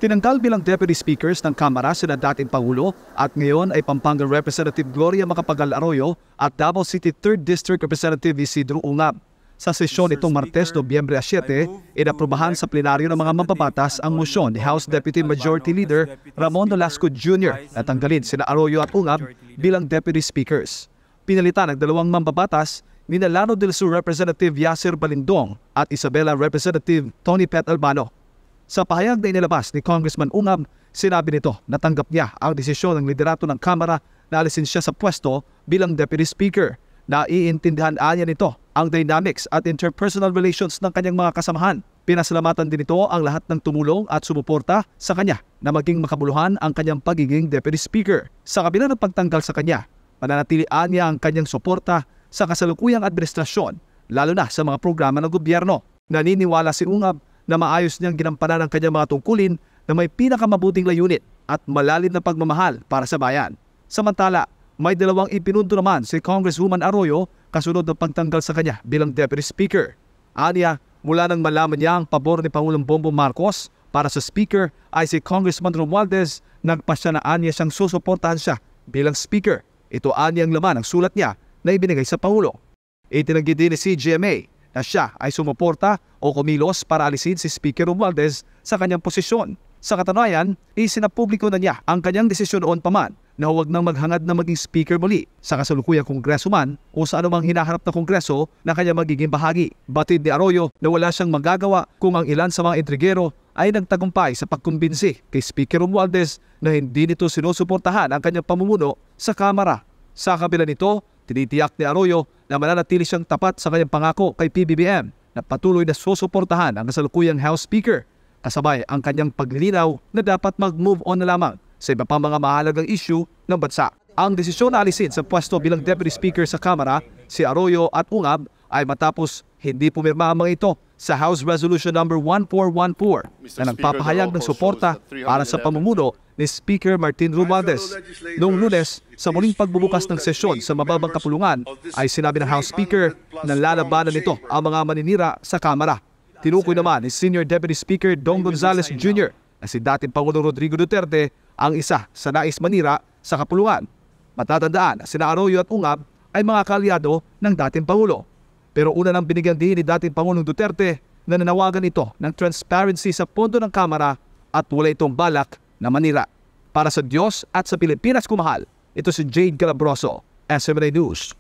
Tinanggal bilang Deputy Speakers ng Kamara sina dating Pangulo at ngayon ay Pampanga Representative Gloria Macapagal Arroyo at Davao City 3rd District Representative Isidro Ungab. Sa sesyon itong Martes, Nobyembre 7, inaprubahan sa plenaryo ng mga mambabatas ang mosyon ni House Deputy Majority Leader Ramon Nolasco Jr. na tanggalin sina Arroyo at Ungab bilang Deputy Speakers. Pinalitan ng dalawang mambabatas ni Lano del Sur Representative Yasser Balindong at Isabela Representative Tony Pet Albano. Sa pahayag na inilabas ni Congressman Ungab, sinabi nito na tanggap niya ang desisyon ng liderato ng Kamara na alisin siya sa pwesto bilang Deputy Speaker. Naiintindihan niya nito ang dynamics at interpersonal relations ng kanyang mga kasamahan. Pinasalamatan din ito ang lahat ng tumulong at sumuporta sa kanya na maging makabuluhan ang kanyang pagiging Deputy Speaker. Sa kabila ng pagtanggal sa kanya, mananatilian niya ang kanyang suporta sa kasalukuyang administrasyon, lalo na sa mga programa ng gobyerno. Naniniwala si Ungab na maayos niyang ginampanan ang kanyang mga tungkulin na may pinakamabuting layunin at malalim na pagmamahal para sa bayan. Samantala, may dalawang ipinundo naman si Congresswoman Arroyo kasunod ng pagtanggal sa kanya bilang Deputy Speaker. Aniya, mula nang malaman niya ang pabor ni Pangulong Bongbong Marcos para sa Speaker ay si Congressman Romualdez, nagpasya na aniya siyang susuportahan siya bilang Speaker. Ito aniyang laman ang sulat niya na ibinigay sa Pangulo. Itinanggi din ni CGMA na siya ay sumuporta o kumilos para alisin si Speaker Romualdez sa kanyang posisyon. Sa katunayan, isinapubliko na niya ang kanyang desisyon noon pa man na huwag nang maghangad na maging Speaker muli sa kasalukuyang Kongreso man o sa anumang hinaharap na Kongreso na kanya magiging bahagi. Batid ni Arroyo na wala siyang magagawa kung ang ilan sa mga intrigero ay nagtagumpay sa pagkumbinsi kay Speaker Romualdez na hindi nito sinusuportahan ang kanyang pamumuno sa Kamara. Sa kabila nito, tinitiyak ni Arroyo na mananatili siyang tapat sa kanyang pangako kay PBBM na patuloy na susuportahan ang kasalukuyang House Speaker, kasabay ang kanyang paglilinaw na dapat mag-move on na lamang sa iba pang mga mahalagang issue ng bansa. Ang desisyon na alisin sa pwesto bilang Deputy Speaker sa Kamara, si Arroyo at Ungab ay matapos hindi pumirma ang mga ito sa House Resolution No. 1414 na nagpapahayag ng suporta para sa pamumuno ni Speaker Martin Romualdez. Noong Lunes, sa muling pagbubukas ng sesyon sa mababang kapulungan, ay sinabi ng House Speaker na lalabanan nito ang mga maninira sa Kamara. Tinukoy naman ni Senior Deputy Speaker Dong Gonzales Jr. na si dating Pangulong Rodrigo Duterte ang isa sa nais manira sa kapulungan. Matatandaan na sina Arroyo at Ungab ay mga kaalyado ng dating Pangulo. Pero una nang binigyan din ni dating Pangulong Duterte na nanawagan ito ng transparency sa pondo ng Kamara at wala itong balak na manira. Para sa Diyos at sa Pilipinas kumahal, ito si Jade Calabroso, SMNA News.